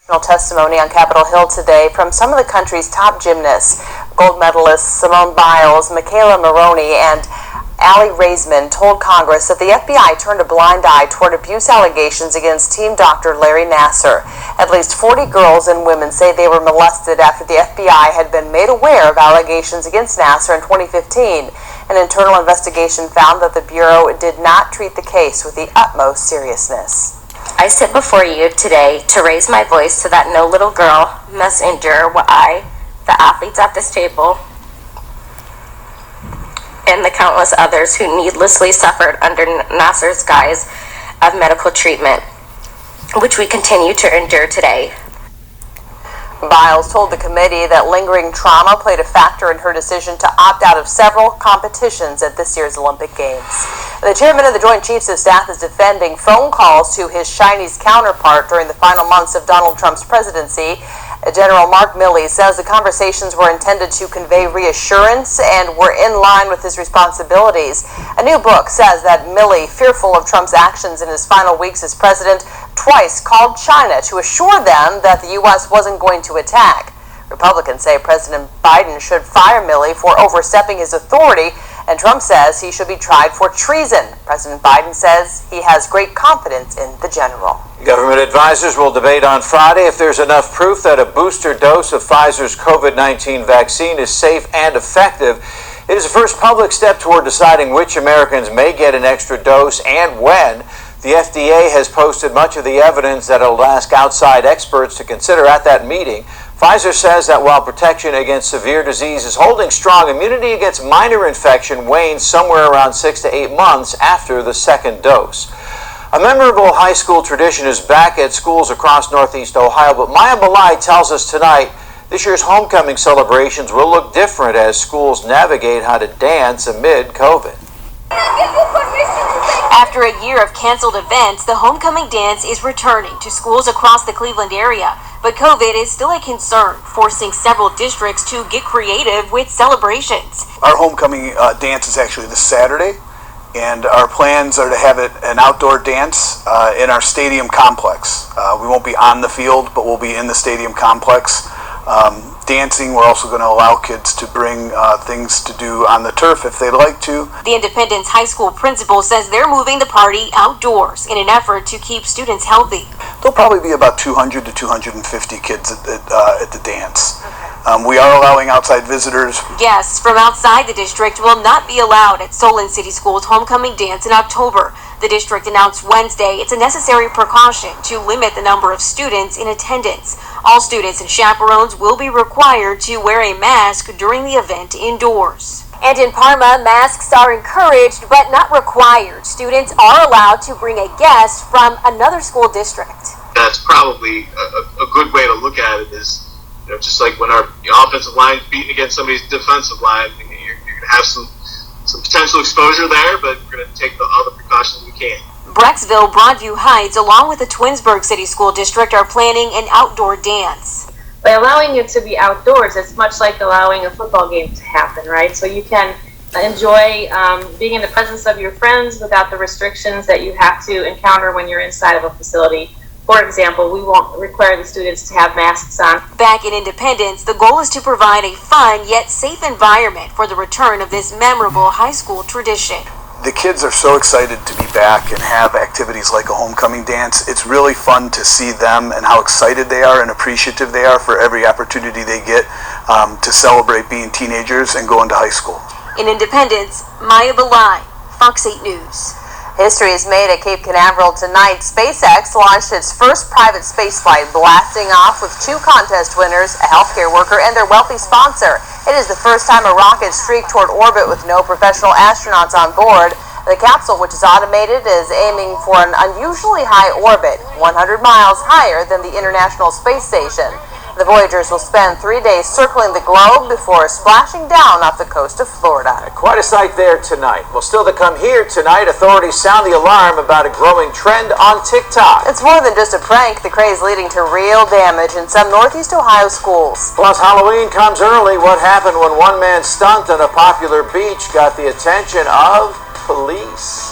Testimony on Capitol Hill today from some of the country's top gymnasts. Gold medalists Simone Biles, Michaela Maroney, and Aly Raisman told Congress that the FBI turned a blind eye toward abuse allegations against team doctor Larry Nassar. At least 40 girls and women say they were molested after the FBI had been made aware of allegations against Nassar in 2015. An internal investigation found that the Bureau did not treat the case with the utmost seriousness. I sit before you today to raise my voice so that no little girl must endure what I, the athletes at this table, and the countless others who needlessly suffered under Nassar's guise of medical treatment, which we continue to endure today. Biles told the committee that lingering trauma played a factor in her decision to opt out of several competitions at this year's Olympic Games. The chairman of the Joint Chiefs of Staff is defending phone calls to his Chinese counterpart during the final months of Donald Trump's presidency. General Mark Milley says the conversations were intended to convey reassurance and were in line with his responsibilities. A new book says that Milley, fearful of Trump's actions in his final weeks as president, twice called China to assure them that the U.S. wasn't going to attack. Republicans say President Biden should fire Milley for overstepping his authority, and Trump says he should be tried for treason. President Biden says he has great confidence in the general. Government advisors will debate on Friday if there's enough proof that a booster dose of Pfizer's COVID-19 vaccine is safe and effective. It is the first public step toward deciding which Americans may get an extra dose and when. The FDA has posted much of the evidence that it'll ask outside experts to consider at that meeting. Pfizer says that while protection against severe disease is holding strong, immunity against minor infection wanes somewhere around 6 to 8 months after the second dose. A memorable high school tradition is back at schools across Northeast Ohio, but Maya Malai tells us tonight this year's homecoming celebrations will look different as schools navigate how to dance amid COVID. After a year of canceled events, the homecoming dance is returning to schools across the Cleveland area. But COVID is still a concern, forcing several districts to get creative with celebrations. Our homecoming dance is actually this Saturday, and our plans are to have it an outdoor dance in our stadium complex. We won't be on the field, but we'll be in the stadium complex. Dancing, we're also going to allow kids to bring things to do on the turf if they'd like to. The Independence High School principal says they're moving the party outdoors in an effort to keep students healthy. There'll probably be about 200 to 250 kids at the dance. We are allowing outside visitors. Guests from outside the district will not be allowed at Solon City School's homecoming dance in October. The district announced Wednesday it's a necessary precaution to limit the number of students in attendance. All students and chaperones will be required to wear a mask during the event indoors. And in Parma, masks are encouraged but not required. Students are allowed to bring a guest from another school district. That's probably a good way to look at it is, just like when our offensive line is beating against somebody's defensive line, you're going to have some potential exposure there, but we're going to take all the precautions we can. Brecksville, Broadview Heights, along with the Twinsburg City School District, are planning an outdoor dance. By allowing it to be outdoors, it's much like allowing a football game to happen, right? So you can enjoy being in the presence of your friends without the restrictions that you have to encounter when you're inside of a facility. For example, we won't require the students to have masks on. Back in Independence, the goal is to provide a fun yet safe environment for the return of this memorable high school tradition. The kids are so excited to be back and have activities like a homecoming dance. It's really fun to see them and how excited they are and appreciative they are for every opportunity they get to celebrate being teenagers and going to high school. In Independence, Maya Balai, Fox 8 News. History is made at Cape Canaveral tonight. SpaceX launched its first private spaceflight, blasting off with 2 contest winners, a healthcare worker, and their wealthy sponsor. It is the first time a rocket streaked toward orbit with no professional astronauts on board. The capsule, which is automated, is aiming for an unusually high orbit, 100 miles higher than the International Space Station. The Voyagers will spend 3 days circling the globe before splashing down off the coast of Florida. Quite a sight there tonight. Well, still to come here tonight, authorities sound the alarm about a growing trend on TikTok. It's more than just a prank. The craze leading to real damage in some Northeast Ohio schools. Plus, Halloween comes early. What happened when one man's stunt on a popular beach got the attention of police?